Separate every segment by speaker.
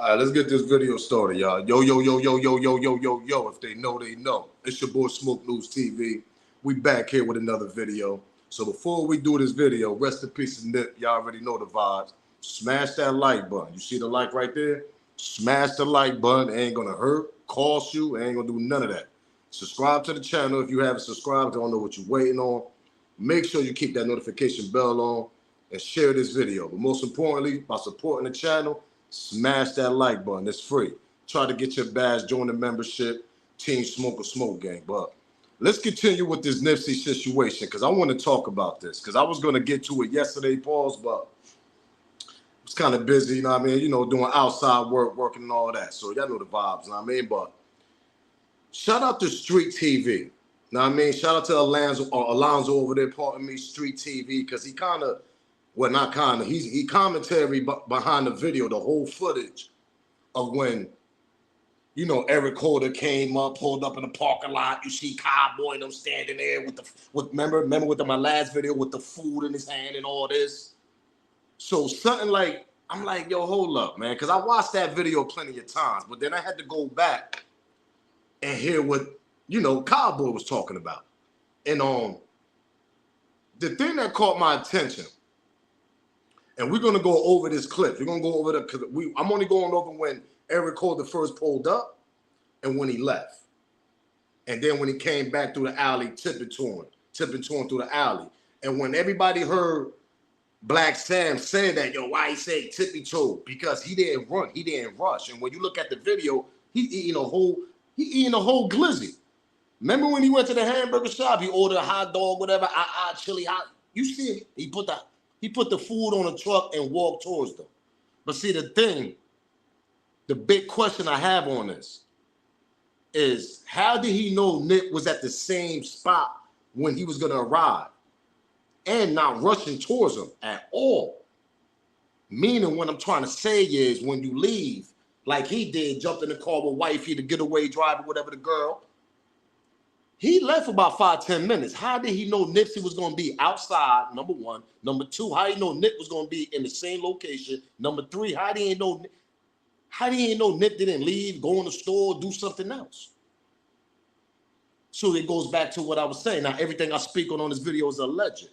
Speaker 1: All right, let's get this video started, y'all. Yo, yo, yo, yo, yo, yo, yo, yo, yo. If they know, they know. It's your boy Smoke News TV. We back here with another video. So before we do this video, rest in peace, Nip. Y'all already know the vibes. Smash that like button. You see the like right there? Smash the like button. It ain't gonna hurt, cost you. It ain't gonna do none of that. Subscribe to the channel if you haven't subscribed. Don't know what you're waiting on. Make sure you keep that notification bell on and share this video. But most importantly, by supporting the channel, smash that like button. It's free. Try to get your badge, join the membership, Team Smoke or Smoke Gang. But let's continue with this Nipsey situation because I want to talk about this because I was going to get to it yesterday, pause, but I was kind of busy, you know what I mean? You know, doing outside work, working and all that. So y'all know the vibes, you know what I mean? But shout out to Street TV. You know what I mean? Shout out to Alonzo over there, pardon me, Street TV, because he kind of, well, not kind of, he commentary behind the video, the whole footage of when, you know, Eric Holder came up, pulled up in the parking lot. You see Cowboy and them standing there remember with my last video with the food in his hand and all this. So something like, I'm like, yo, hold up, man, because I watched that video plenty of times, but then I had to go back and hear what, you know, Cowboy was talking about. And the thing that caught my attention, and we're gonna go over this clip. We're gonna go over because I'm only going over when Eric Holder first pulled up and when he left. And then when he came back through the alley, tipping to him through the alley. And when everybody heard Black Sam say that, yo, why he say tippy toe? Because he didn't run, he didn't rush. And when you look at the video, he eating a whole glizzy. Remember when he went to the hamburger shop, he ordered a hot dog, whatever, chili hot. You see it, he put the food on a truck and walked towards them. But see, the big question I have on this is how did he know Nip was at the same spot when he was going to arrive and not rushing towards him at all? Meaning what I'm trying to say is when you leave, like he did, jumped in the car with wifey, the getaway driver, whatever, the girl, he left for about 5-10 minutes. How did he know Nipsey was going to be outside, number one? Number two, how did he know Nip was going to be in the same location? Number three, how did he know Nip didn't leave, go in the store, do something else? So it goes back to what I was saying. Now, everything I speak on this video is alleged.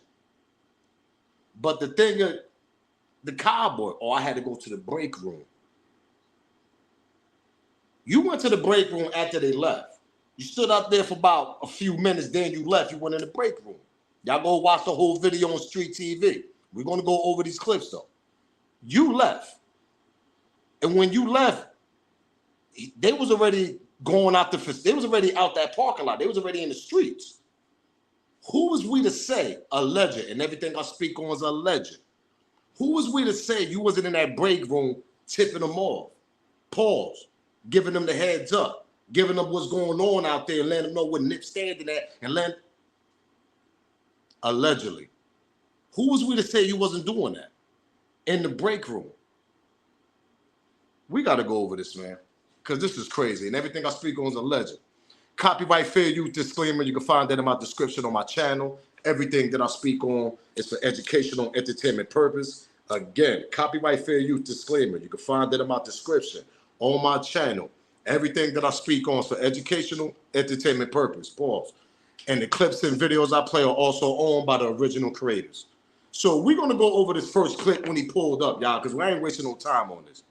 Speaker 1: But the thing is, the Cowboy, I had to go to the break room. You went to the break room after they left. You stood up there for about a few minutes, then you left. You went in the break room. Y'all go watch the whole video on Street TV. We're going to go over these clips, though. You left. And when you left, they was already going out they was already out that parking lot. They was already in the streets. Who was we to say, alleged, and everything I speak on is alleged. Who was we to say you wasn't in that break room tipping them off? Pause. Giving them the heads up. Giving them what's going on out there and letting them know what Nip's standing at and letting, allegedly. Who was we to say you wasn't doing that in the break room? We got to go over this, man, because this is crazy and everything I speak on is alleged. Copyright fair use disclaimer. You can find that in my description on my channel. Everything that I speak on is for educational, entertainment purpose. Again, copyright fair use disclaimer. You can find that in my description on my channel. Everything that I speak on is for educational, entertainment purpose. Pause. And the clips and videos I play are also owned by the original creators. So we're going to go over this first clip when he pulled up, y'all, because we ain't wasting no time on this.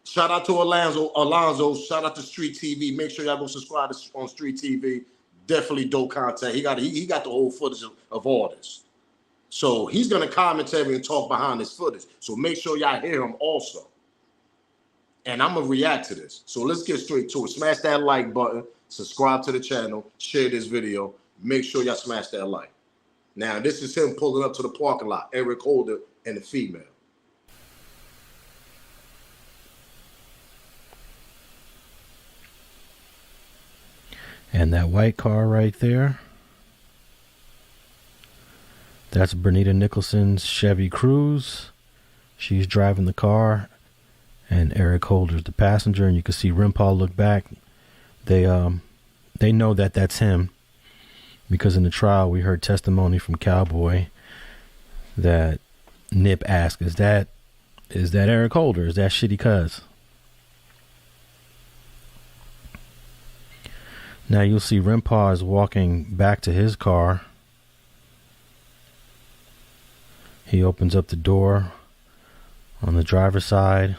Speaker 1: Shout out to Alonzo. Shout out to Street TV. Make sure y'all go subscribe on Street TV. Definitely dope content. He got the whole footage of all this. So he's going to commentary and talk behind this footage. So make sure y'all hear him also. And I'm going to react to this. So let's get straight to it. Smash that like button. Subscribe to the channel. Share this video. Make sure y'all smash that like. Now, this is him pulling up to the parking lot. Eric Holder and the female.
Speaker 2: And that white car right there, that's Bernita Nicholson's Chevy Cruze. She's driving the car. And Eric Holder's the passenger, and you can see Rimpal look back. They know that that's him because in the trial we heard testimony from Cowboy that Nip asked, "Is that Is that Eric Holder? Is that Shitty Cuz? Now you'll see Rimpaw is walking back to his car. He opens up the door on the driver's side.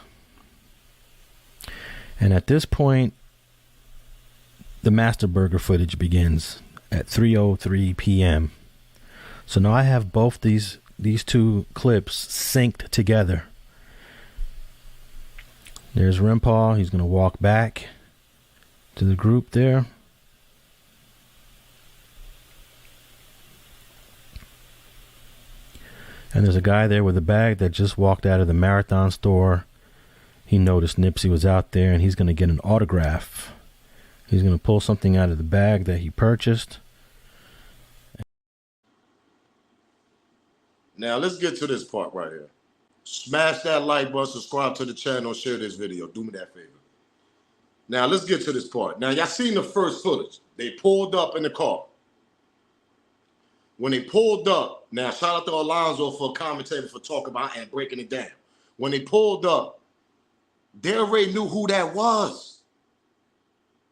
Speaker 2: And at this point, the Master Burger footage begins at 3:03 p.m. So now I have both these two clips synced together. There's Rimpaw. He's going to walk back to the group there. And there's a guy there with a bag that just walked out of the Marathon store. He noticed Nipsey was out there, and he's going to get an autograph. He's going to pull something out of the bag that he purchased.
Speaker 1: Now, let's get to this part right here. Smash that like button, subscribe to the channel, share this video. Do me that favor. Now, let's get to this part. Now, y'all seen the first footage. They pulled up in the car. When they pulled up, now, shout out to Alonzo for commentating, for talking about and breaking it down. When they pulled up, they already knew who that was.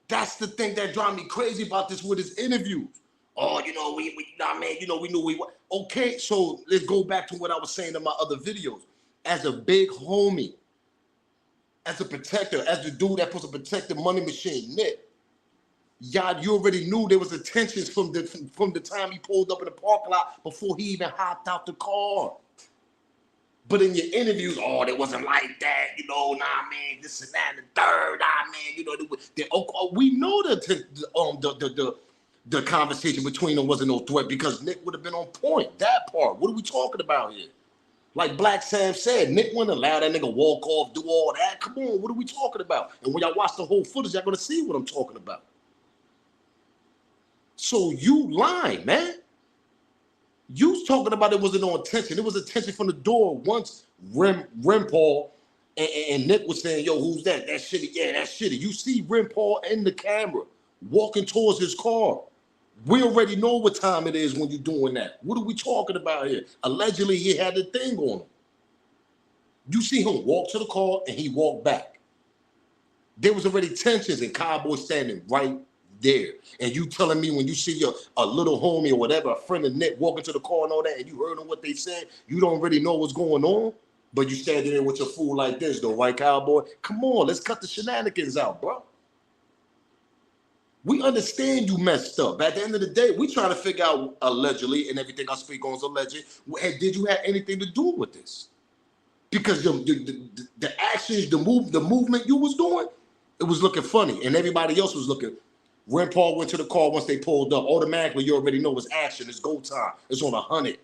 Speaker 1: That's the thing that drives me crazy about this with his interviews. Oh, we knew we were. Okay, so let's go back to what I was saying in my other videos. As a big homie, as a protector, as the dude that supposed to protect the money machine, Nick, y'all, you already knew there was tensions from the time he pulled up in the parking lot before he even hopped out the car. But in your interviews, oh, it wasn't like that, this and that and the third, we know the conversation between them wasn't no threat because Nick would have been on point. That part, what are we talking about here? Like Black Sam said, Nick wouldn't allow that nigga walk off, do all that. Come on, what are we talking about? And when y'all watch the whole footage, y'all gonna see what I'm talking about. So you lying, man. You talking about it wasn't no attention. It was attention from the door once Rimpaw and Nick was saying, yo, who's that? That's Shitty. Yeah, that's Shitty. You see Rimpaw in the camera walking towards his car. We already know what time it is when you're doing that. What are we talking about here? Allegedly, he had the thing on him. You see him walk to the car and he walked back. There was already tensions and Cowboy standing right there. And you telling me when you see a little homie or whatever, a friend of Nick walking to the car and all that, and you heard them what they said, you don't really know what's going on, but you standing there with your fool like this, though, right, Cowboy? Come on, let's cut the shenanigans out, bro. We understand you messed up. At the end of the day, we trying to figure out, allegedly, and everything I speak on is alleged, did you have anything to do with this? Because the actions, the movement you was doing, it was looking funny, and everybody else was looking. Rimpaw went to the car once they pulled up. Automatically, you already know it's action. It's go time. It's on 100.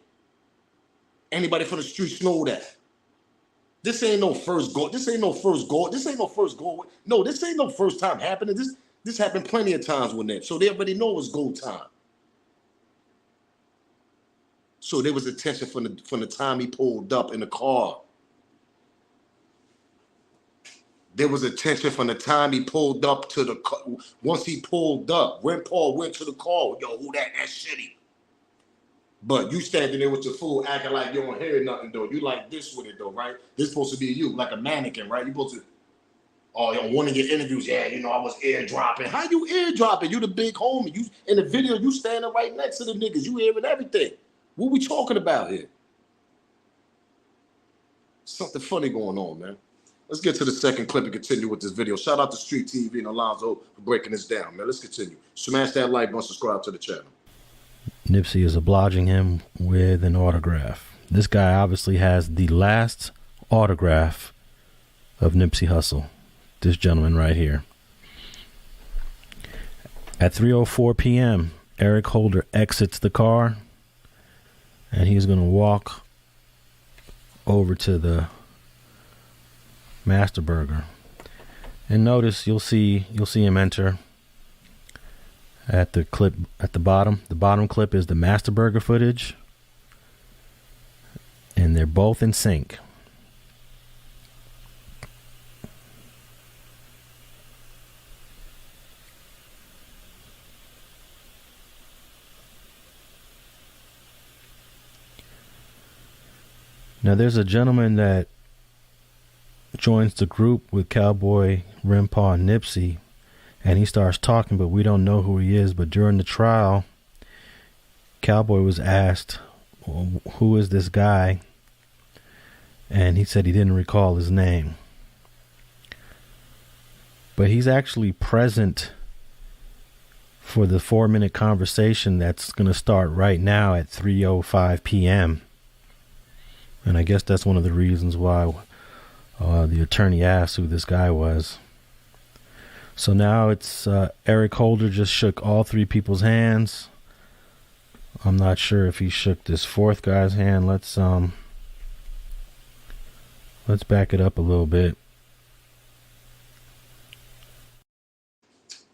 Speaker 1: Anybody from the streets know that. This ain't no first goal. This ain't no first goal. This ain't no first goal. No, this ain't no first time happening. This happened plenty of times with them. So they already know it's go time. So there was a tension from the time he pulled up in the car. There was a tension from the time he pulled up to the car. Once he pulled up, Rimpaw went to the car. Yo, who that? That's Shitty. But you standing there with your fool acting like you don't hear nothing, though. You like this with it, though, right? This supposed to be you, like a mannequin, right? You supposed to, on one of your interviews, yeah, I was airdropping. How you airdropping? You the big homie. You in the video, you standing right next to the niggas. You hearing everything. What we talking about here? Something funny going on, man. Let's get to the second clip and continue with this video. Shout out to Street TV and Alonzo for breaking this down, man. Let's continue. Smash that like button, subscribe to the channel.
Speaker 2: Nipsey is obliging him with an autograph. This guy obviously has the last autograph of Nipsey Hussle. This gentleman right here. At 3:04 p.m., Eric Holder exits the car, and he's going to walk over to the Master Burger. And notice you'll see him enter at the clip at the bottom. The bottom clip is the Master Burger footage, and they're both in sync. Now there's a gentleman that joins the group with Cowboy, Rimpaw, and Nipsey, and he starts talking, but we don't know who he is. But during the trial, Cowboy was asked, well, who is this guy? And he said he didn't recall his name. But he's actually present for the 4-minute conversation that's going to start right now at 3:05 p.m. And I guess that's one of the reasons why the attorney asked who this guy was. So now it's Eric Holder just shook all three people's hands. I'm not sure if he shook this fourth guy's hand. Let's back it up a little bit.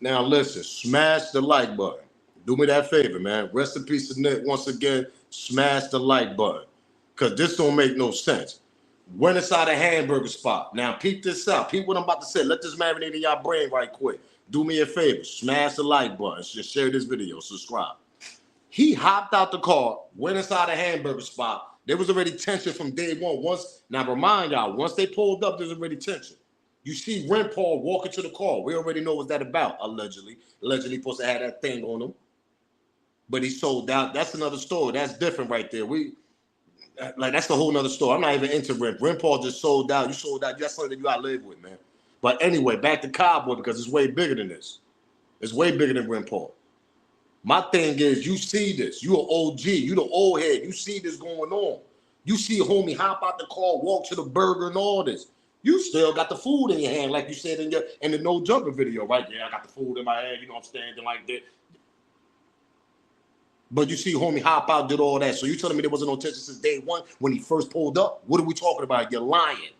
Speaker 1: Now listen, smash the like button. Do me that favor, man. Rest in peace to Nick. Once again, smash the like button. Because this don't make no sense. Went inside a hamburger spot. Now peep this out. Peep what I'm about to say. Let this marinate in your brain right quick. Do me a favor. Smash the like button. Just share this video. Subscribe. He hopped out the car, went inside a hamburger spot. There was already tension from day one. Now remind y'all, once they pulled up, there's already tension. You see Paul walking to the car. We already know what that about, allegedly. Allegedly supposed to have that thing on him. But he sold out. That's another story. That's different right there. That's the whole nother story. I'm not even into Paul just sold out. You sold out. That's something that you gotta live with, man. But anyway, back to Cowboy, because it's way bigger than this. It's way bigger than Paul. My thing is, you see this. You an OG. You the old head. You see this going on. You see Hoime hop out the car, walk to the burger and all this. You still got the food in your hand, like you said in the no jumper video, right? Yeah, I got the food in my hand. You know, I'm standing like that. But you see Hoime hop out, did all that. So you telling me there wasn't no tension since day one when he first pulled up? What are we talking about? You're lying.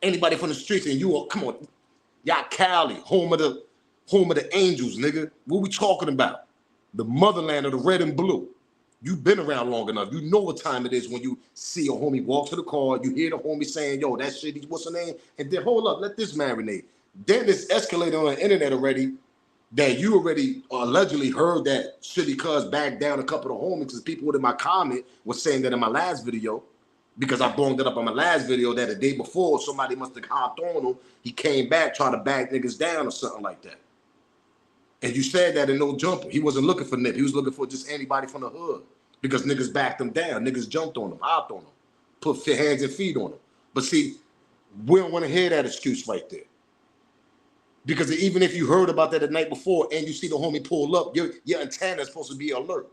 Speaker 1: Anybody from the streets and you are, come on, y'all Cali, home of the Angels, nigga. What we talking about? The motherland of the red and blue. You've been around long enough. You know what time it is when you see a homie walk to the car. You hear the homie saying, yo, that shit, what's her name? And then, hold up, let this marinate. Then it's escalated on the internet already that you already allegedly heard that Shitty Cuz backed down a couple of homies because people in my comment was saying that in my last video, because I brought it up on my last video that the day before somebody must have hopped on him. He came back, trying to back niggas down or something like that. And you said that in no jumper. He wasn't looking for Nip. He was looking for just anybody from the hood because niggas backed him down. Niggas jumped on him, hopped on him, put hands and feet on him. But see, we don't want to hear that excuse right there. Because even if you heard about that the night before and you see the homie pull up, your antenna is supposed to be alert.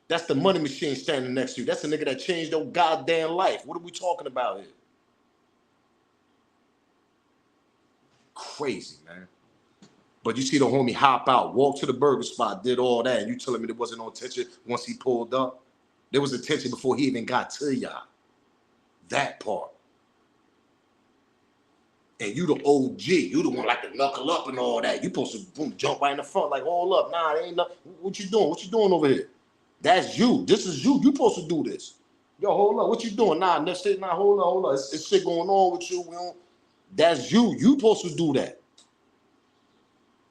Speaker 1: That's the money machine standing next to you. That's the nigga that changed your goddamn life. What are we talking about here? Crazy, man. But you see the homie hop out, walk to the burger spot, did all that, and you telling me there wasn't no tension once he pulled up? There was a tension before he even got to y'all. That part. And you the OG. You the one like to knuckle up and all that. You supposed to boom, jump right in the front like, hold up. Nah, it ain't nothing. What you doing? What you doing over here? That's you. This is you. You supposed to do this. Yo, hold up. What you doing? Nah, next shit. Nah, hold up. It's shit going on with you. That's you. You supposed to do that.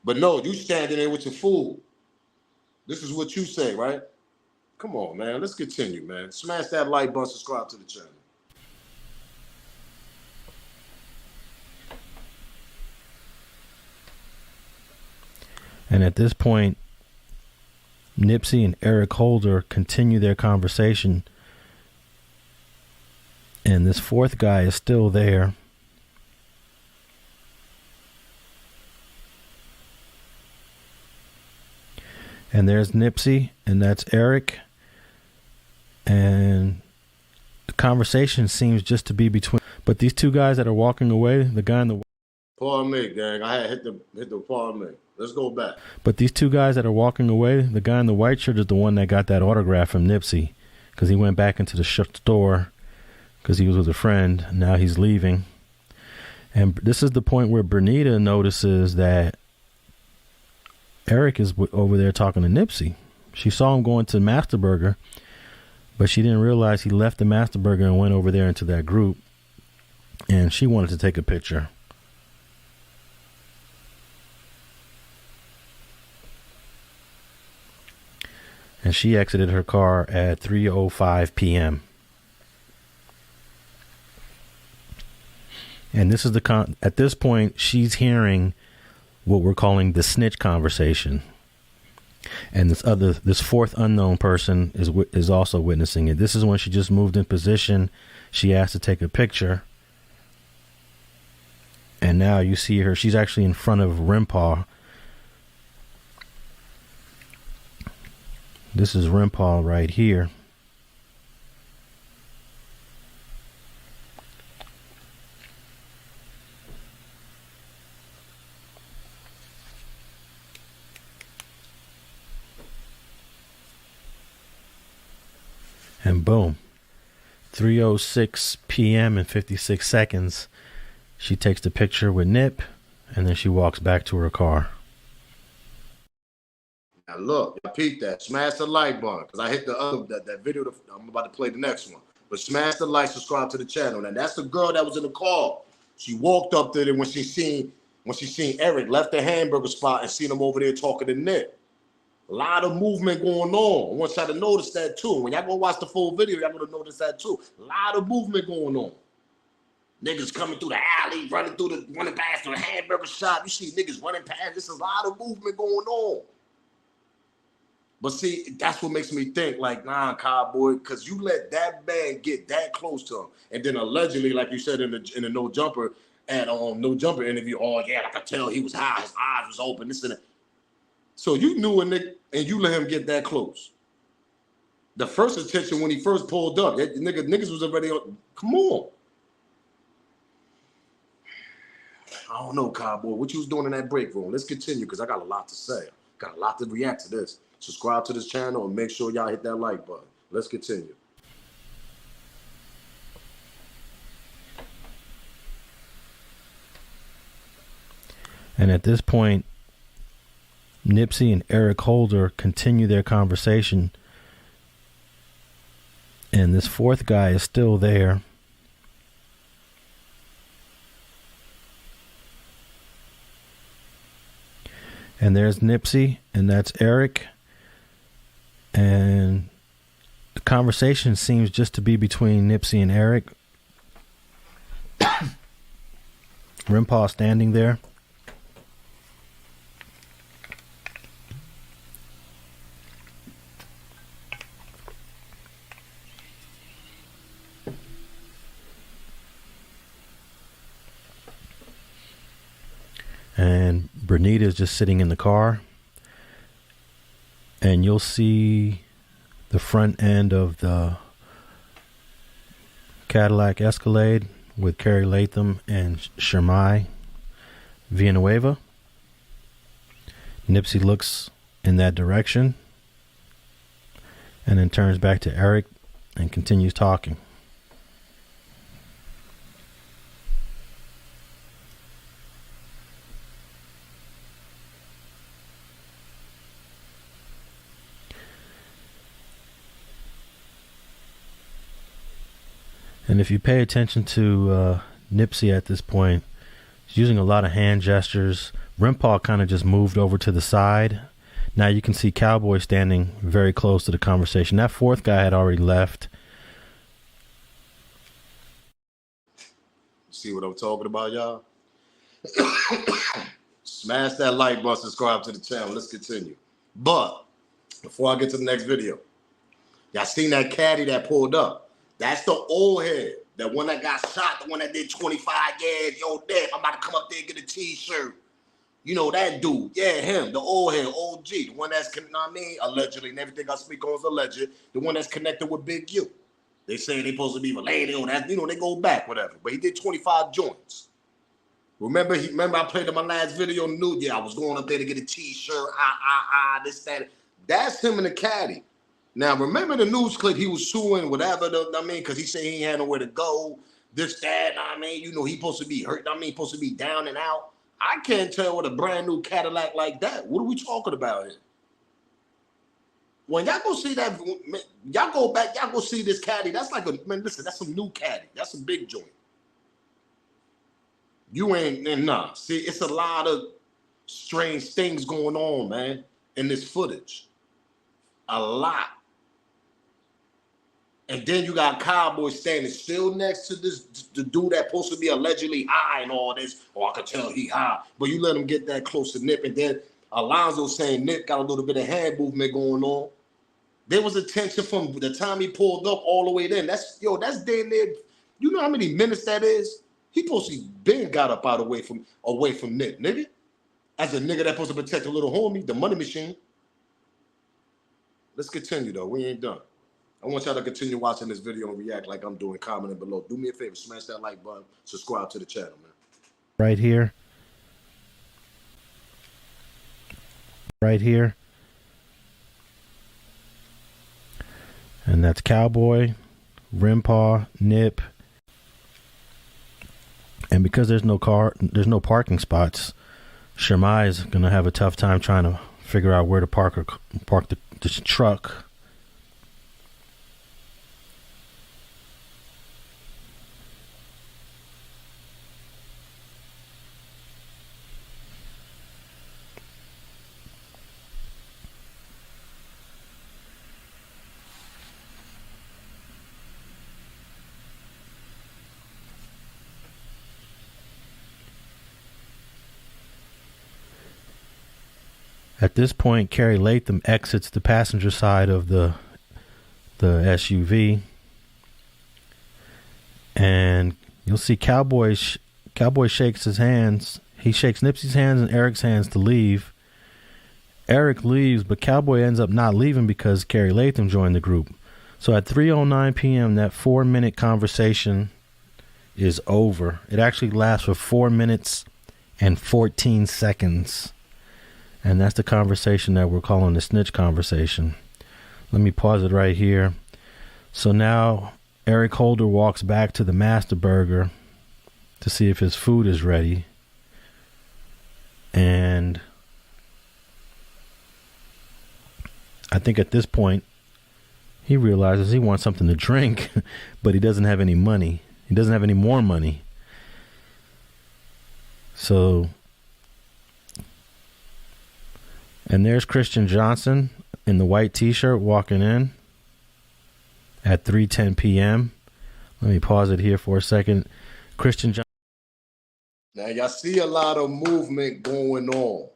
Speaker 1: But no, you standing there with your food. This is what you say, right? Come on, man. Let's continue, man. Smash that like button, subscribe to the channel.
Speaker 2: And at this point, Nipsey and Eric Holder continue their conversation. And this fourth guy is still there. And there's Nipsey, and that's Eric. And the conversation seems just to be between. But these two guys that are walking away, the guy in the.
Speaker 1: Pardon me, gang. I had hit the pardon me. Let's go back.
Speaker 2: But these two guys that are walking away, the guy in the white shirt is the one that got that autograph from Nipsey, because he went back into the store because he was with a friend. Now he's leaving. And this is the point where Bernita notices that Eric is over there talking to Nipsey. She saw him going to Master Burger, but she didn't realize he left the Master Burger and went over there into that group. And she wanted to take a picture. And she exited her car at 3:05 p.m. And this is at this point, she's hearing what we're calling the snitch conversation. And this fourth unknown person is also witnessing it. This is when she just moved in position. She asked to take a picture. And now you see her. She's actually in front of Rimpaw. This is Rimpaw right here. And boom, 3:06 p.m. and 56 seconds, she takes the picture with Nip, and then she walks back to her car.
Speaker 1: Now look, I peeped that. Smash the like button, because I hit the other that video. I'm about to play the next one. But smash the like, subscribe to the channel. And that's the girl that was in the car. She walked up there when she seen Eric, left the hamburger spot and seen him over there talking to Nip. A lot of movement going on. I want y'all to notice that too. When y'all go watch the full video, y'all gonna notice that too. A lot of movement going on. Niggas coming through the alley, running past the hamburger shop. You see niggas running past. There's a lot of movement going on. But see, that's what makes me think, like, nah, cowboy, because you let that man get that close to him, and then allegedly, like you said in the no jumper interview, oh yeah, I could tell he was high, his eyes was open, this and that. So you knew a nigga and you let him get that close. The first attention when he first pulled up, niggas was already on. Come on. I don't know, cowboy. What you was doing in that break room? Let's continue because I got a lot to say. Got a lot to react to this. Subscribe to this channel and make sure y'all hit that like button. Let's continue.
Speaker 2: And at this point, Nipsey and Eric Holder continue their conversation. And this fourth guy is still there. And there's Nipsey, and that's Eric. And the conversation seems just to be between Nipsey and Eric. Rimpaw standing there. And Bernita is just sitting in the car. And you'll see the front end of the Cadillac Escalade with Carrie Latham and Shermai Villanueva. Nipsey looks in that direction and then turns back to Eric and continues talking. And if you pay attention to Nipsey at this point, he's using a lot of hand gestures. Rimpaw kind of just moved over to the side. Now you can see Cowboy standing very close to the conversation. That fourth guy had already left.
Speaker 1: See what I'm talking about, y'all? Smash that like button, subscribe to the channel. Let's continue. But before I get to the next video, y'all seen that caddy that pulled up? That's the old head. That one that got shot, the one that did 25 years. Yo, damn, I'm about to come up there and get a t-shirt. You know that dude. Yeah, him, the old head, OG. The one that's, you know what I mean? Allegedly, and everything I speak on is alleged. The one that's connected with Big U. They say they supposed to be related or that, you know, they go back, whatever. But he did 25 joints. Remember I played in my last video on the news. Yeah, I was going up there to get a t-shirt, this, that. That's him in the caddy. Now, remember the news clip, he was suing whatever, because he said he had nowhere to go, this, that, you know, he supposed to be hurt, supposed to be down and out. I can't tell with a brand new Cadillac like that. What are we talking about here? When y'all go see that, y'all go back, y'all go see this caddy, that's like listen, that's some new caddy. That's a big joint. You ain't, nah. See, it's a lot of strange things going on, man, in this footage. A lot. And then you got Cowboy standing still next to the dude that's supposed to be allegedly high and all this. Oh, I could tell he high. But you let him get that close to Nip, and then Alonzo saying Nip got a little bit of hand movement going on. There was a tension from the time he pulled up all the way then. That's damn near. You know how many minutes that is? He supposed to been got up out away from Nip, nigga. As a nigga that's supposed to protect a little homie, the money machine. Let's continue though. We ain't done. I want y'all to continue watching this video and react like I'm doing. Commenting below. Do me a favor, smash that like button, subscribe to the channel, man.
Speaker 2: Right here. Right here. And that's Cowboy, Rimpaw, Nip. And because there's no parking spots, Shemai is gonna have a tough time trying to figure out where to park the truck. At this point, Carrie Latham exits the passenger side of the SUV, and you'll see Cowboy shakes his hands. He shakes Nipsey's hands and Eric's hands to leave. Eric leaves, but Cowboy ends up not leaving because Carrie Latham joined the group. So at 3:09 p.m., that 4-minute conversation is over. It actually lasts for 4 minutes and 14 seconds. And that's the conversation that we're calling the snitch conversation. Let me pause it right here. So now Eric Holder walks back to the Master Burger to see if his food is ready. And I think at this point, he realizes he wants something to drink, but he doesn't have any money. He doesn't have any more money. So... And there's Christian Johnson in the white t-shirt walking in at 3:10 p.m. Let me pause it here for a second. Christian Johnson.
Speaker 1: Now, y'all see a lot of movement going on.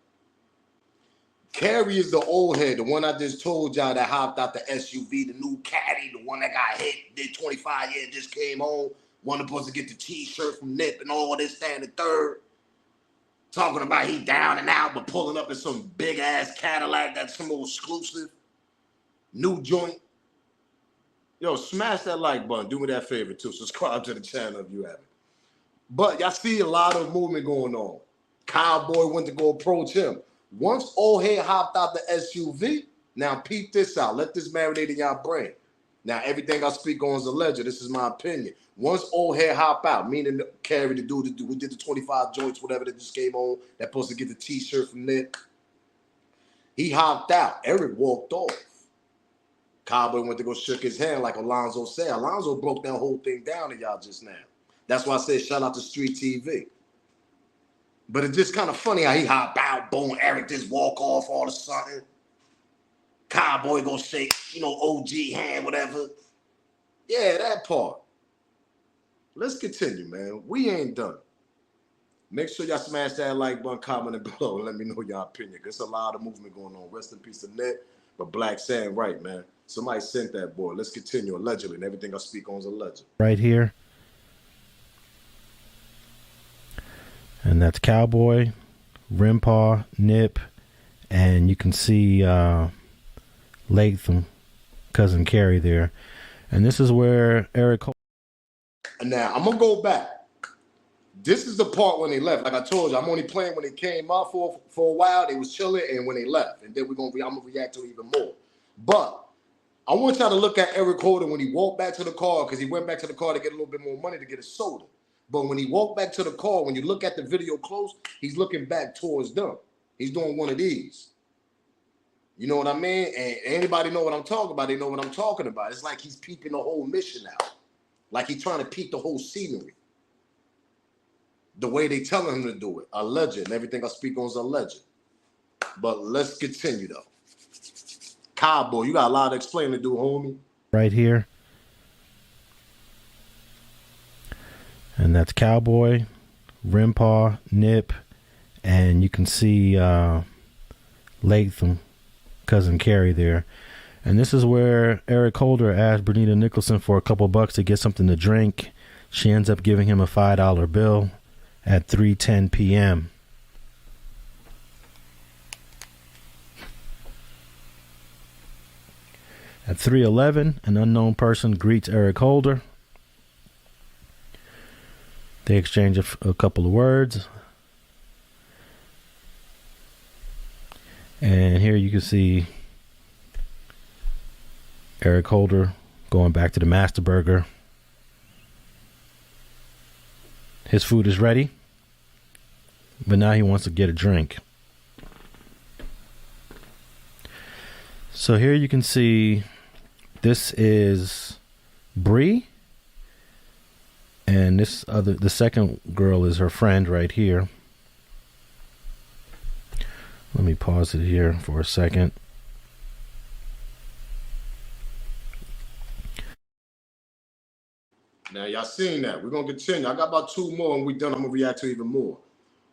Speaker 1: Carrie is the old head, the one I just told y'all that hopped out the SUV, the new caddy, the one that got hit, did 25 years, just came home, one supposed to get the t-shirt from Nip and all this, that, and the third. Talking about he down and out, but pulling up in some big ass Cadillac that's some old exclusive new joint. Yo, smash that like button. Do me that favor too. Subscribe to the channel if you haven't. But y'all see a lot of movement going on. Cowboy went to go approach him. Once old head hopped out the SUV, now peep this out. Let this marinate in y'all brain. Now everything I speak on is alleged. This is my opinion. Once old head hop out, meaning Carrie, the dude who did the 25 joints, whatever that just came on, that supposed to get the t-shirt from Nick, he hopped out. Eric walked off. Cowboy went to go shook his hand like Alonzo said. Alonzo broke that whole thing down to y'all just now. That's why I said shout out to Street TV. But it's just kind of funny how he hopped out, boom, Eric just walk off all of a sudden. Cowboy gonna shake, OG hand, whatever. Yeah, that part. Let's continue, man. We ain't done. Make sure y'all smash that like button, comment below, and let me know your opinion. There's a lot of movement going on. Rest in peace to Ned, but Black saying right, man. Somebody sent that boy. Let's continue. Allegedly, and everything I speak on is alleged.
Speaker 2: Right here. And that's Cowboy, Rimpaw, Nip, and you can see Latham, cousin Carrie there. And this is where Eric...
Speaker 1: Now, I'm going to go back. This is the part when they left. Like I told you, I'm only playing when they came out for a while. They was chilling, and when they left. And then I'm going to react to it even more. But I want y'all to look at Eric Holder when he walked back to the car, because he went back to the car to get a little bit more money to get a soda. But when he walked back to the car, when you look at the video close, he's looking back towards them. He's doing one of these. You know what I mean? And anybody know what I'm talking about, they know what I'm talking about. It's like he's peeping the whole mission out. Like he's trying to peep the whole scenery. The way they telling him to do it. Alleged. And everything I speak on is alleged. But let's continue, though. Cowboy, you got a lot to explain to do, homie.
Speaker 2: Right here. And that's Cowboy, Rimpaw, Nip, and you can see Latham, Cousin Carrie there. And this is where Eric Holder asked Bernita Nicholson for a couple bucks to get something to drink. She ends up giving him a $5 bill at 3:10 p.m. At 3:11, an unknown person greets Eric Holder. They exchange a couple of words. And here you can see Eric Holder going back to the Master Burger. His food is ready, but now he wants to get a drink. So here you can see this is Bree, and the second girl is her friend right here. Let me pause it here for a second.
Speaker 1: Now, y'all seen that. We're going to continue. I got about 2 more, and we done. I'm going to react to even more.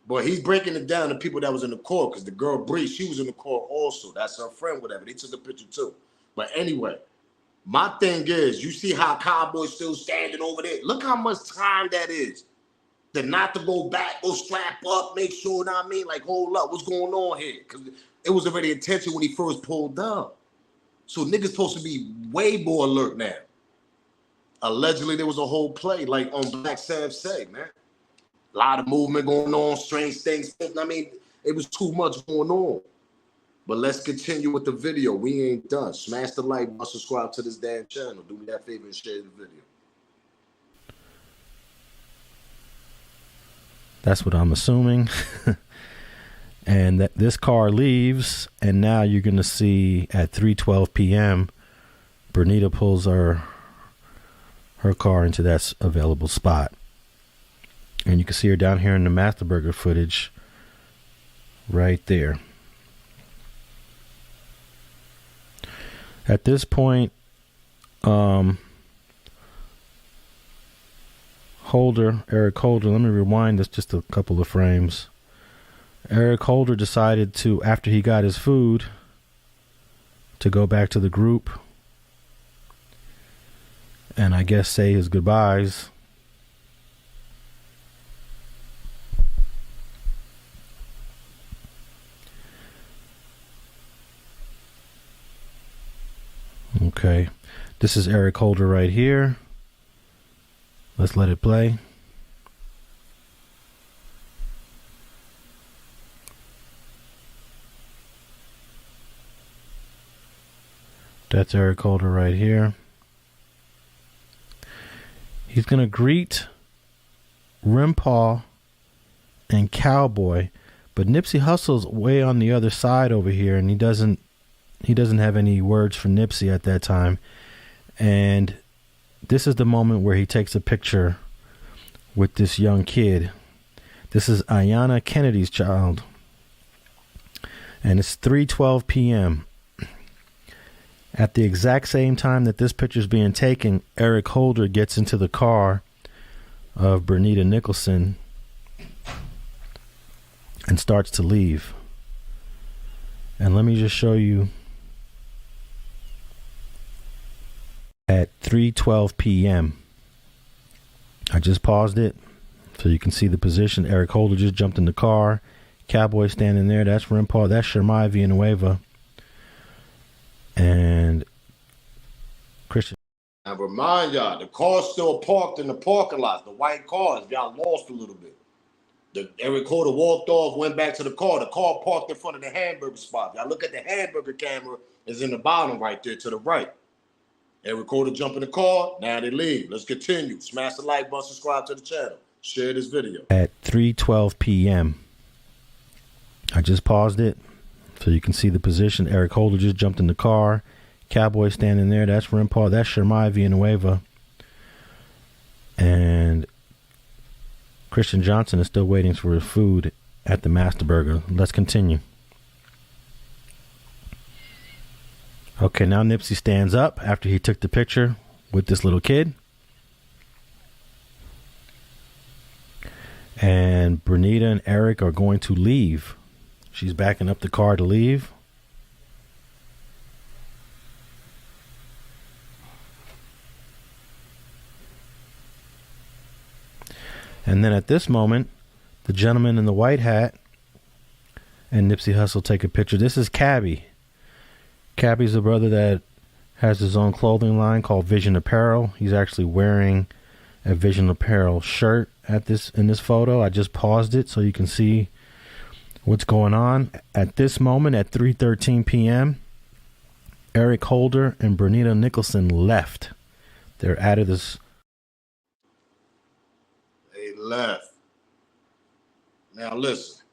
Speaker 1: But he's breaking it down to people that was in the court, because the girl, Bree, she was in the court also. That's her friend, whatever. They took a picture, too. But anyway, my thing is, you see how Cowboy's still standing over there? Look how much time that is. To not to go back, go strap up, make sure, you know what I mean? Like, hold up, what's going on here? Because it was already intention when he first pulled up. So niggas supposed to be way more alert now. Allegedly, there was a whole play, like on Black Sam say, man. A lot of movement going on, strange things. I mean, it was too much going on. But let's continue with the video. We ain't done. Smash the like button, subscribe to this damn channel. Do me that favor and share the video.
Speaker 2: That's what I'm assuming. And that this car leaves, and now you're going to see at 3:12 p.m. Bernita pulls her car into that available spot. And you can see her down here in the Master Burger footage right there. At this point, Eric Holder, let me rewind this just a couple of frames. Eric Holder decided to, after he got his food, to go back to the group and I guess say his goodbyes. Okay, this is Eric Holder right here. Let's let it play. That's Eric Holder right here. He's going to greet Rimpaw and Cowboy, but Nipsey Hussle's way on the other side over here, and he doesn't have any words for Nipsey at that time. And this is the moment where he takes a picture with this young kid. This is Ayanna Kennedy's child. And it's 3:12 p.m. At the exact same time that this picture is being taken, Eric Holder gets into the car of Bernita Nicholson and starts to leave. And let me just show you. At 3:12 p.m. I just paused it so you can see the position. Eric Holder just jumped in the car. Cowboy standing there. That's Rimpaw. That's Shermai Villanueva. And Christian.
Speaker 1: I remind y'all, the car's still parked in the parking lot. The white cars, y'all lost a little bit. Eric Holder walked off, went back to the car. The car parked in front of the hamburger spot. Y'all look at the hamburger camera. Is in the bottom right there to the right. Eric Holder jump in the car. Now they leave. Let's continue. Smash the like button, subscribe to the channel. Share this video.
Speaker 2: At 3:12 p.m. I just paused it so you can see the position. Eric Holder just jumped in the car. Cowboy standing there. That's Rimpaw. That's Shermai Villanueva. And Christian Johnson is still waiting for his food at the Master Burger. Let's continue. Okay, now Nipsey stands up after he took the picture with this little kid. And Bernita and Eric are going to leave. She's backing up the car to leave. And then at this moment, the gentleman in the white hat and Nipsey Hussle take a picture. This is Cabby. Cabby's the brother that has his own clothing line called Vision Apparel. He's actually wearing a Vision Apparel shirt in this photo. I just paused it so you can see what's going on. At this moment, at 3:13 p.m., Eric Holder and Bernita Nicholson left. They're out of this.
Speaker 1: They left. Now listen.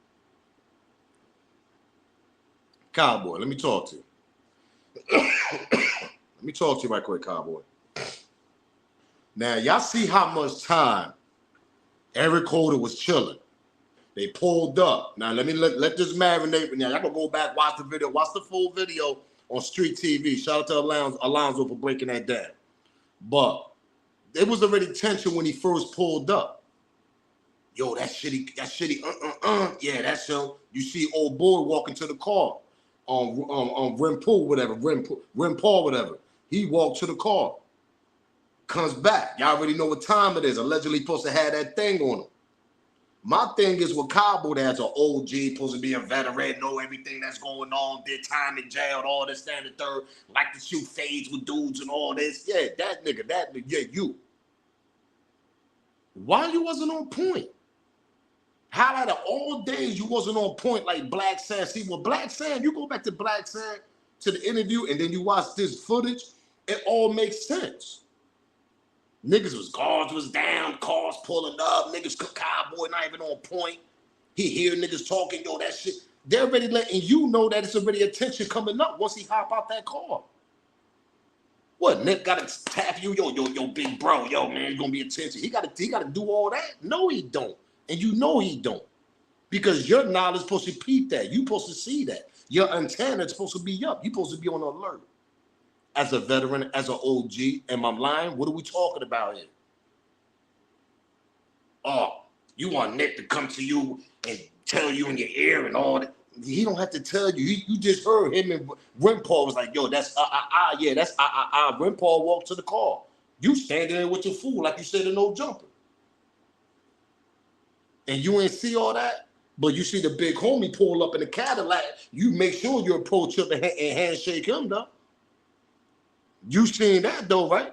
Speaker 1: Cowboy, let me talk to you. Let me talk to you right quick, Cowboy. Now, y'all see how much time Eric Holder was chilling. They pulled up. Now, let this marinate. Now, y'all gonna go back, watch the video, watch the full video on Street TV. Shout out to Alonzo for breaking that down. But there was already tension when he first pulled up. Yo, that shitty, yeah, that's him. You see old boy walking to the car on Rim Paul, whatever. He walked to the car, comes back. Y'all already know what time it is. Allegedly supposed to have that thing on him. My thing is with Cabo, that's an OG, supposed to be a veteran, know everything that's going on, did time in jail, all this, that, and the third, like to shoot fades with dudes and all this. Yeah, that nigga, yeah, you. Why you wasn't on point? How out of all days you wasn't on point like Black Sand? See, with Black Sand, you go back to Black Sand to the interview and then you watch this footage, it all makes sense. Niggas guards was down, cars pulling up, niggas Cowboy not even on point. He hear niggas talking, yo, that shit. They're already letting you know that it's already attention coming up once he hop out that car. What, Nick gotta tap you, yo, big bro, yo, man, gonna be attention. He gotta do all that? No, he don't. And you know he don't. Because your knowledge is supposed to peep that. You supposed to see that. Your antenna is supposed to be up. You supposed to be on alert. As a veteran, as an OG, am I lying? What are we talking about here? Oh, you want Nick to come to you and tell you in your ear and all that. He don't have to tell you. You just heard him and Rimpar was like, yo, that's yeah, that's Rimpar walked to the car. You standing there with your fool like you said in No Jumper. And you ain't see all that? But you see the big homie pull up in the Cadillac. You make sure you approach him and handshake him, though. You seen that, though, right?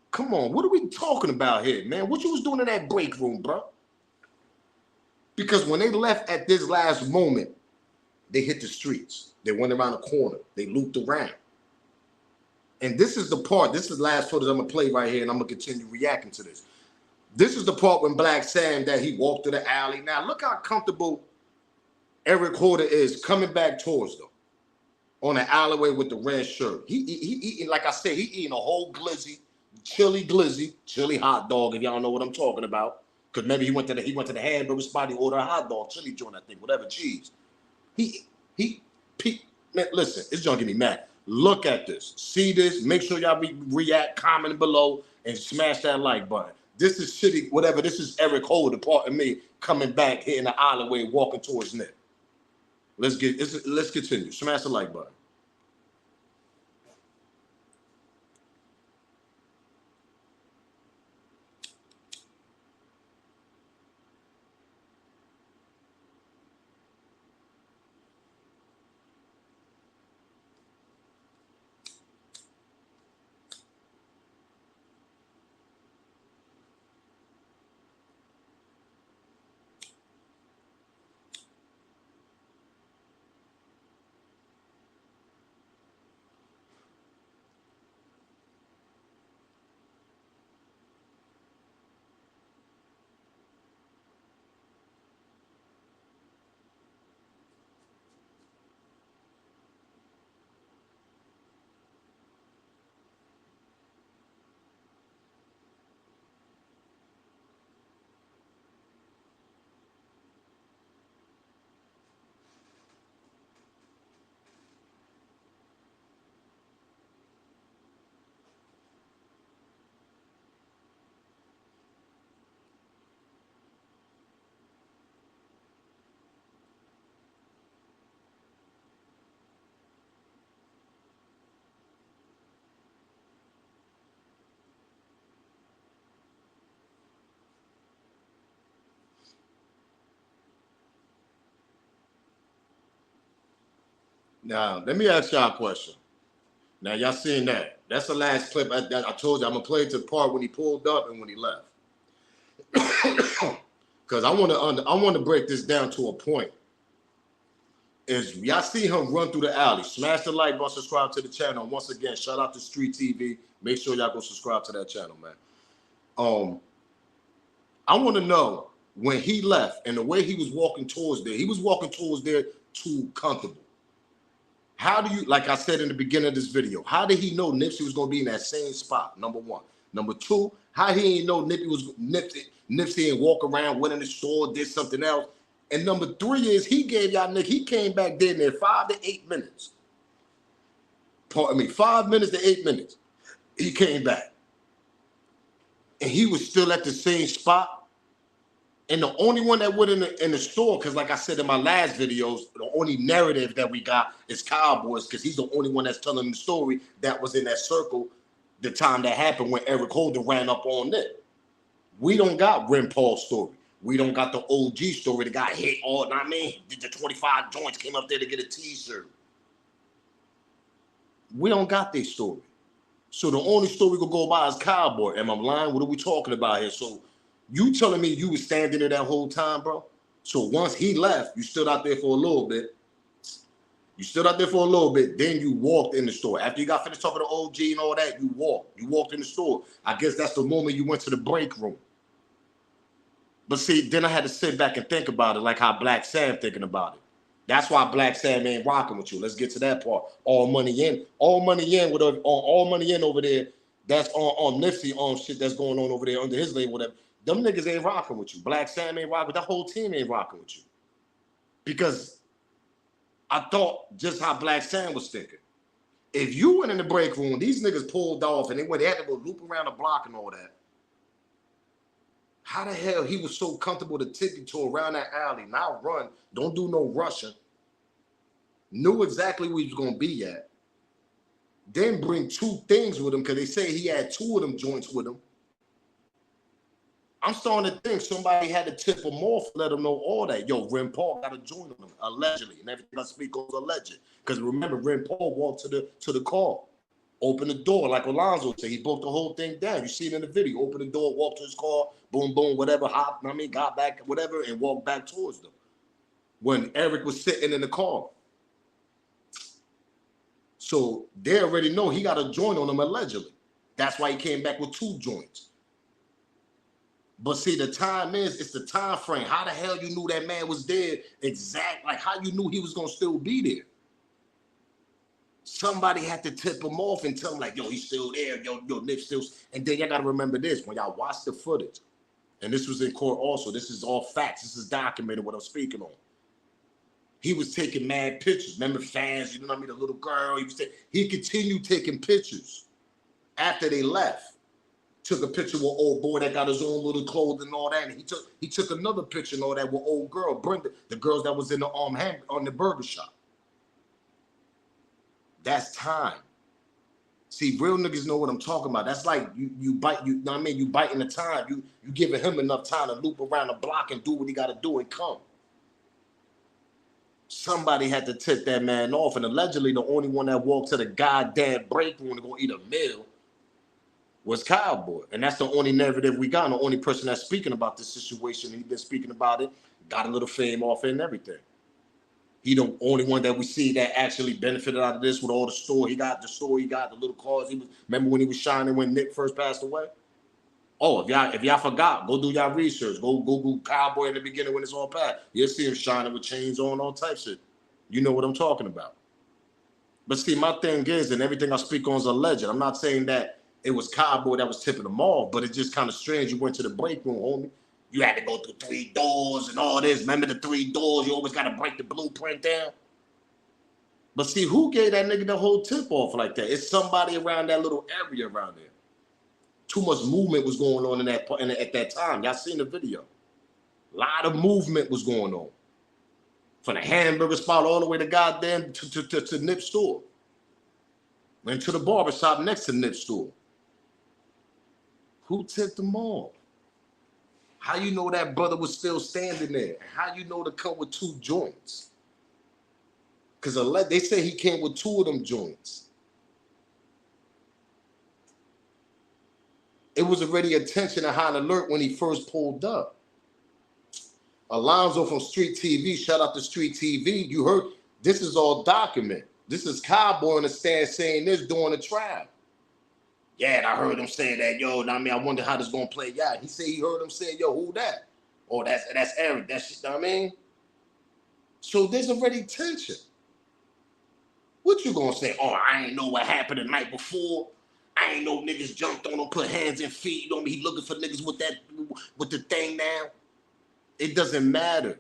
Speaker 1: Come on, what are we talking about here, man? What you was doing in that break room, bro? Because when they left at this last moment, they hit the streets. They went around the corner. They looped around. And this is the part, this is the last footage I'm going to play right here, and I'm going to continue reacting to this. This is the part when Black saying that he walked through the alley. Now, look how comfortable Eric Holder is coming back towards them on the alleyway with the red shirt. He eating, like I said, he eating a whole chili hot dog, if y'all know what I'm talking about. Because maybe he went to the hamburger spot, he ordered a hot dog, chili joint, I think, whatever, cheese. Man, listen, it's gonna get me mad. Look at this. See this. Make sure y'all react, comment below, and smash that like button. This is shitty, whatever. This is Eric Holder, part of me, coming back here in the alleyway, walking towards Nick. Let's continue. Smash the like button. Now, let me ask y'all a question. Now, y'all seen that. That's the last clip. I told you I'm going to play to the part when he pulled up and when he left. Because I want to break this down to a point. Is y'all see him run through the alley. Smash the like button, subscribe to the channel. Once again, shout out to Street TV. Make sure y'all go subscribe to that channel, man. I want to know when he left and the way he was walking towards there. He was walking towards there too comfortable. How do you, like I said in the beginning of this video, how did he know Nipsey was going to be in that same spot? Number one. Number two, how he didn't know Nipsey and walk around, went in the store, did something else. And number three is he gave y'all nigga, he came back there in 5 to 8 minutes. Pardon me, 5 minutes to 8 minutes. He came back. And he was still at the same spot. And the only one that went in the store, because like I said in my last videos, the only narrative that we got is Cowboys, because he's the only one that's telling the story that was in that circle the time that happened when Eric Holder ran up on it. We don't got Ren Paul's story. We don't got the OG story. The guy hit all, I mean, did the 25 joints, came up there to get a t-shirt. We don't got this story. So the only story we could go by is Cowboy. Am I lying? What are we talking about here? So you telling me you was standing there that whole time, bro? So once he left, you stood out there for a little bit. You stood out there for a little bit, then you walked in the store. After you got finished talking to OG and all that, you walked. You walked in the store. I guess that's the moment you went to the break room. But see, then I had to sit back and think about it like how Black Sam thinking about it. That's why Black Sam ain't rocking with you. Let's get to that part. All money in. All money in with all money in over there. That's on Nipsey on shit that's going on over there under his label, whatever. Them niggas ain't rocking with you. Black Sam ain't rocking with you. That whole team ain't rocking with you. Because I thought just how Black Sam was thinking. If you went in the break room, these niggas pulled off and they had to go loop around the block and all that. How the hell he was so comfortable to tiptoe around that alley, not run, don't do no rushing, knew exactly where he was going to be at, then bring two things with him because they say he had two of them joints with him. I'm starting to think somebody had to tip him off, let him know all that. Yo, Ren Paul got a joint on him, allegedly, and everything I speak goes alleged. Because remember, Ren Paul walked to the car, opened the door like Alonzo said. He broke the whole thing down. You see it in the video. Opened the door, walked to his car, boom, boom, whatever, hopped, got back, whatever, and walked back towards them. When Eric was sitting in the car. So they already know he got a joint on him allegedly. That's why he came back with two joints. But see, the time it's the time frame. How the hell you knew that man was dead? Exact, like how you knew he was gonna still be there? Somebody had to tip him off and tell him like, yo, he's still there, yo, Nip still. And then y'all gotta remember this when y'all watch the footage, and this was in court also. This is all facts. This is documented what I'm speaking on. He was taking mad pictures. Remember fans, you know what I mean? The little girl. He continued taking pictures after they left. Took a picture with old boy that got his own little clothes and all that. And he took another picture and all that with old girl, Brenda, the girls that was in the on the burger shop. That's time. See, real niggas know what I'm talking about. That's like you bite, you know what I mean? You biting the time. You giving him enough time to loop around the block and do what he gotta do and come. Somebody had to tip that man off, and allegedly the only one that walked to the goddamn break room to go eat a meal was Cowboy. And that's the only narrative we got, and the only person that's speaking about this situation. He's been speaking about it, got a little fame off it and everything. He the only one that we see that actually benefited out of this with all the store he got, the little cars. Remember when he was shining when Nick first passed away? Oh, if y'all forgot, go do y'all research. Go Google Cowboy in the beginning when it's all passed. You'll see him shining with chains on, all types of shit. You know what I'm talking about. But see, my thing is, and everything I speak on is alleged. I'm not saying that it was Cowboy that was tipping them off, but it's just kind of strange. You went to the break room, homie. You had to go through 3 doors and all this. Remember the 3 doors? You always got to break the blueprint down. But see, who gave that nigga the whole tip off like that? It's somebody around that little area around there. Too much movement was going on at that time. Y'all seen the video. A lot of movement was going on. From the hamburger spot all the way to goddamn to Nip's store. Went to the barbershop next to Nip's store. Who tipped them off? How you know that brother was still standing there? How you know to come with 2 joints? Because they say he came with 2 of them joints. It was already attention and high alert when he first pulled up. Alonzo from Street TV, shout out to Street TV. You heard, this is all document. This is Cowboy in the stand saying this during the trial. Yeah, and I heard him say that, yo, I mean, I wonder how this gonna play out. He said he heard him say, yo, who that? Oh, that's Eric. That shit, I mean? So there's already tension. What you gonna say? Oh, I ain't know what happened the night before. I ain't know niggas jumped on him, put hands and feet. You know what I mean? He looking for niggas with the thing now. It doesn't matter.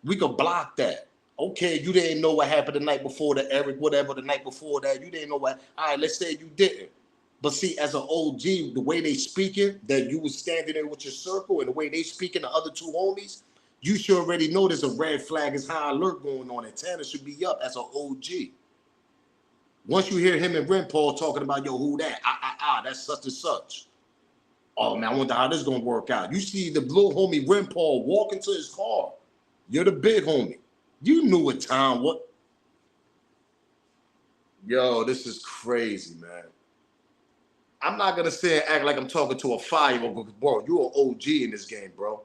Speaker 1: We could block that. Okay, you didn't know what happened the night before to Eric, whatever, the night before that. You didn't know what. All right, let's say you didn't. But see, as an OG, the way they speaking, that you was standing there with your circle, and the way they speaking, the other 2 homies, you should already know there's a red flag, is high alert going on, and Tanner should be up as an OG. Once you hear him and Ren Paul talking about, yo, who that? That's such and such. Oh, man, I wonder how this is going to work out. You see the little homie Ren Paul walking to his car. You're the big homie. You knew what time, what? Yo, this is crazy, man. I'm not going to say and act like I'm talking to a 5-year-old, because, bro, you're an OG in this game, bro.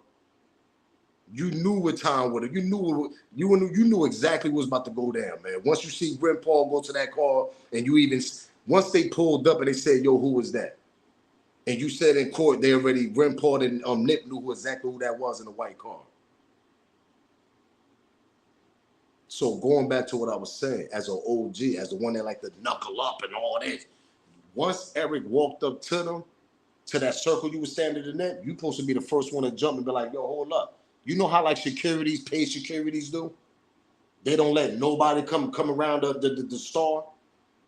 Speaker 1: You knew what time with it. You knew exactly what was about to go down, man. Once you see Ren Paul go to that car, and once they pulled up and they said, yo, who was that? And you said in court, Ren Paul and Nip knew exactly who that was in the white car. So going back to what I was saying, as an OG, as the one that like to knuckle up and all this, once Eric walked up to them, to that circle you were standing in there, you supposed to be the first one to jump and be like, yo, hold up. You know how like paid securities do? They don't let nobody come around the store.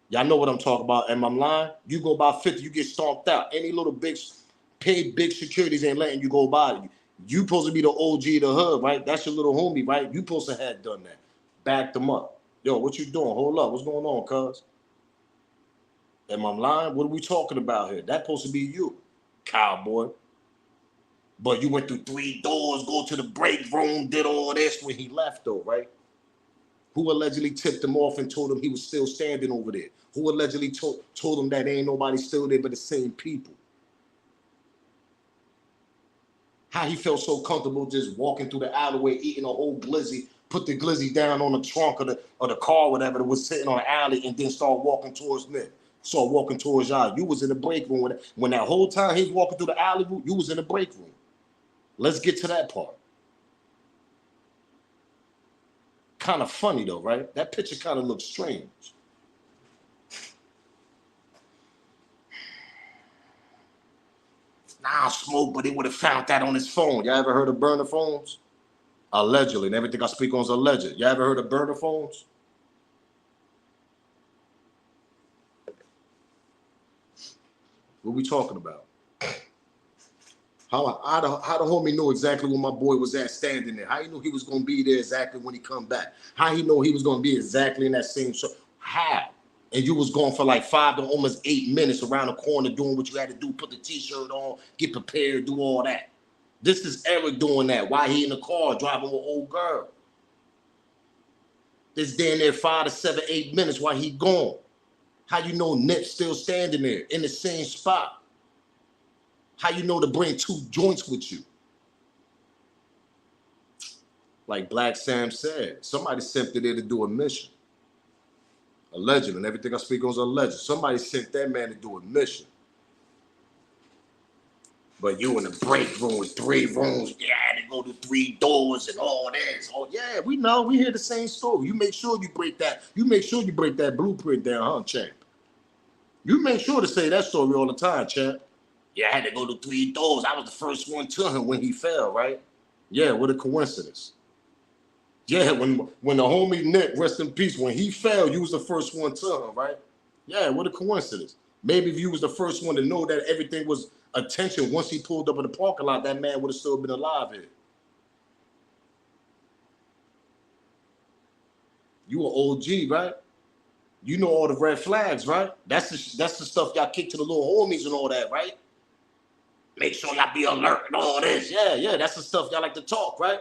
Speaker 1: Y'all know what I'm talking about. Am I lying? You go by 50, you get stomped out. Any little paid big securities ain't letting you go by you. You supposed to be the OG of the hood, right? That's your little homie, right? You supposed to have done that. Back them up. Yo, what you doing? Hold up. What's going on, cuz? Am I lying? What are we talking about here? That's supposed to be you, cowboy. But you went through 3 doors, go to the break room, did all this when he left, though, right? Who allegedly tipped him off and told him he was still standing over there? Who allegedly told him that ain't nobody still there but the same people? How he felt so comfortable just walking through the alleyway, eating a whole glizzy, put the glizzy down on the trunk of the car, whatever that was sitting on the alley, and then start walking towards me. Start walking towards y'all. You was in the break room. When that whole time he was walking through the alley, you was in the break room. Let's get to that part. Kind of funny though, right? That picture kind of looks strange. Nah, smoke, but they would have found that on his phone. Y'all ever heard of burner phones? Allegedly, and everything I speak on is alleged. Y'all ever heard of burner phones? What we talking about? How the homie know exactly where my boy was at standing there? How he knew he was gonna be there exactly when he come back? How he know he was gonna be exactly in that same show? How? And you was going for like 5 to almost 8 minutes around the corner doing what you had to do, put the t-shirt on, get prepared, do all that. This is Eric doing that. Why he in the car driving with old girl? This damn near 5 to 7, 8 minutes while he gone. How you know Nip's still standing there in the same spot? How you know to bring 2 joints with you? Like Black Sam said, somebody sent it there to do a mission. Allegedly, and everything I speak on is alleged. Somebody sent that man to do a mission. But you in the break room with 3 rooms, yeah, to go to 3 doors and all this. Oh yeah, we know, we hear the same story. You make sure you break that. You make sure you break that blueprint down, huh, champ? You make sure to say that story all the time, champ. Yeah, I had to go to 3 doors. I was the first one to him when he fell, right? Yeah, what a coincidence. Yeah, when the homie Nick, rest in peace, when he fell, you was the first one to him, right? Yeah, what a coincidence. Maybe if you was the first one to know that everything was attention, once he pulled up in the parking lot, that man would have still been alive here. You an OG, right? You know all the red flags, right? That's the stuff y'all kick to the little homies and all that, right? Make sure y'all be alert and all this. Yeah, that's the stuff y'all like to talk, right?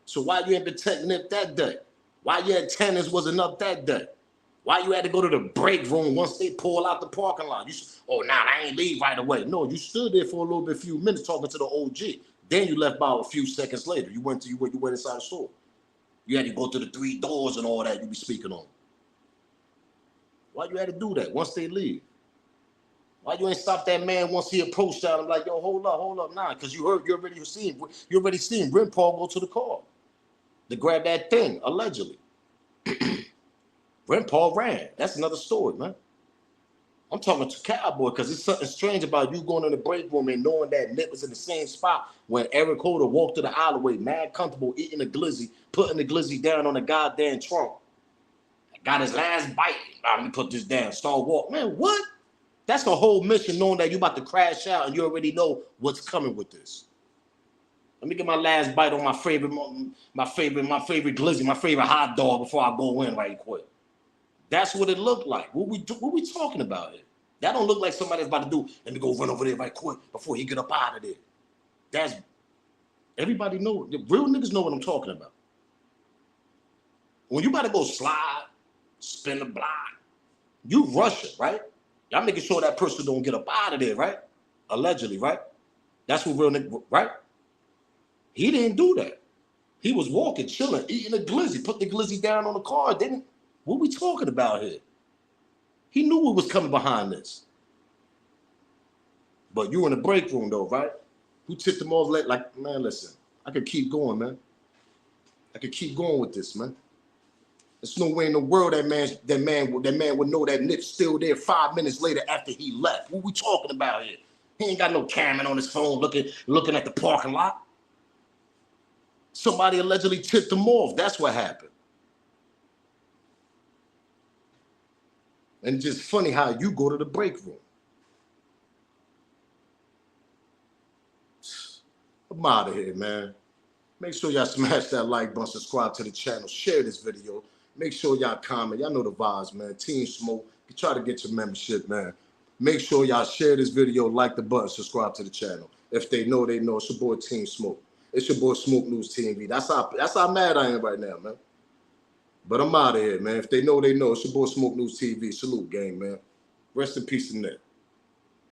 Speaker 1: So why you ain't protect Nip that day? Why your attendance wasn't up that day? Why you had to go to the break room once they pull out the parking lot? I ain't leave right away. No, you stood there for a little bit, few minutes talking to the OG. Then you left about a few seconds later. You went inside the store. You had to go to the 3 doors and all that you be speaking on. Why you had to do that once they leave? Why you ain't stop that man once he approached out and like, yo, hold up, nah, because you already seen Rim Paul go to the car to grab that thing, allegedly. Rim Paul ran. That's another story, man. I'm talking to Cowboy because it's something strange about you going in the break room and knowing that Nip was in the same spot when Eric Holder walked to the alleyway, mad comfortable, eating a glizzy, putting the glizzy down on the goddamn trunk. Got his last bite. Let me put this down. Start walk. Man, what? That's the whole mission, knowing that you about to crash out and you already know what's coming with this. Let me get my last bite on my favorite glizzy, my favorite hot dog before I go in right quick. That's what it looked like. What we talking about here? That don't look like somebody's about to do, let me go run over there right quick before he get up out of there. That's, everybody know, the real niggas know what I'm talking about. When you about to go slide, spin the block, you rushing, right? Y'all making sure that person don't get up out of there, right? Allegedly, right? That's what real nigga, right? He didn't do that. He was walking, chilling, eating a glizzy, put the glizzy down on the car, didn't. What we talking about here? He knew what was coming behind this. But you in the break room though, right? Who tipped him off like, man, listen, I could keep going, man. I could keep going with this, man. There's no way in the world that man would know that Nip's still there 5 minutes later after he left. What we talking about here? He ain't got no camera on his phone looking at the parking lot. Somebody allegedly tipped him off. That's what happened. And just funny how you go to the break room. I'm out of here, man. Make sure y'all smash that like button, subscribe to the channel, share this video. Make sure y'all comment. Y'all know the vibes, man. Team Smoke. You try to get your membership, man. Make sure y'all share this video, like the button, subscribe to the channel. If they know, they know. It's your boy Team Smoke. It's your boy Smoke News TV. That's how mad I am right now, man. But I'm out of here, man. If they know, they know. It's your boy Smoke News TV. Salute, gang, man. Rest in peace to Nip.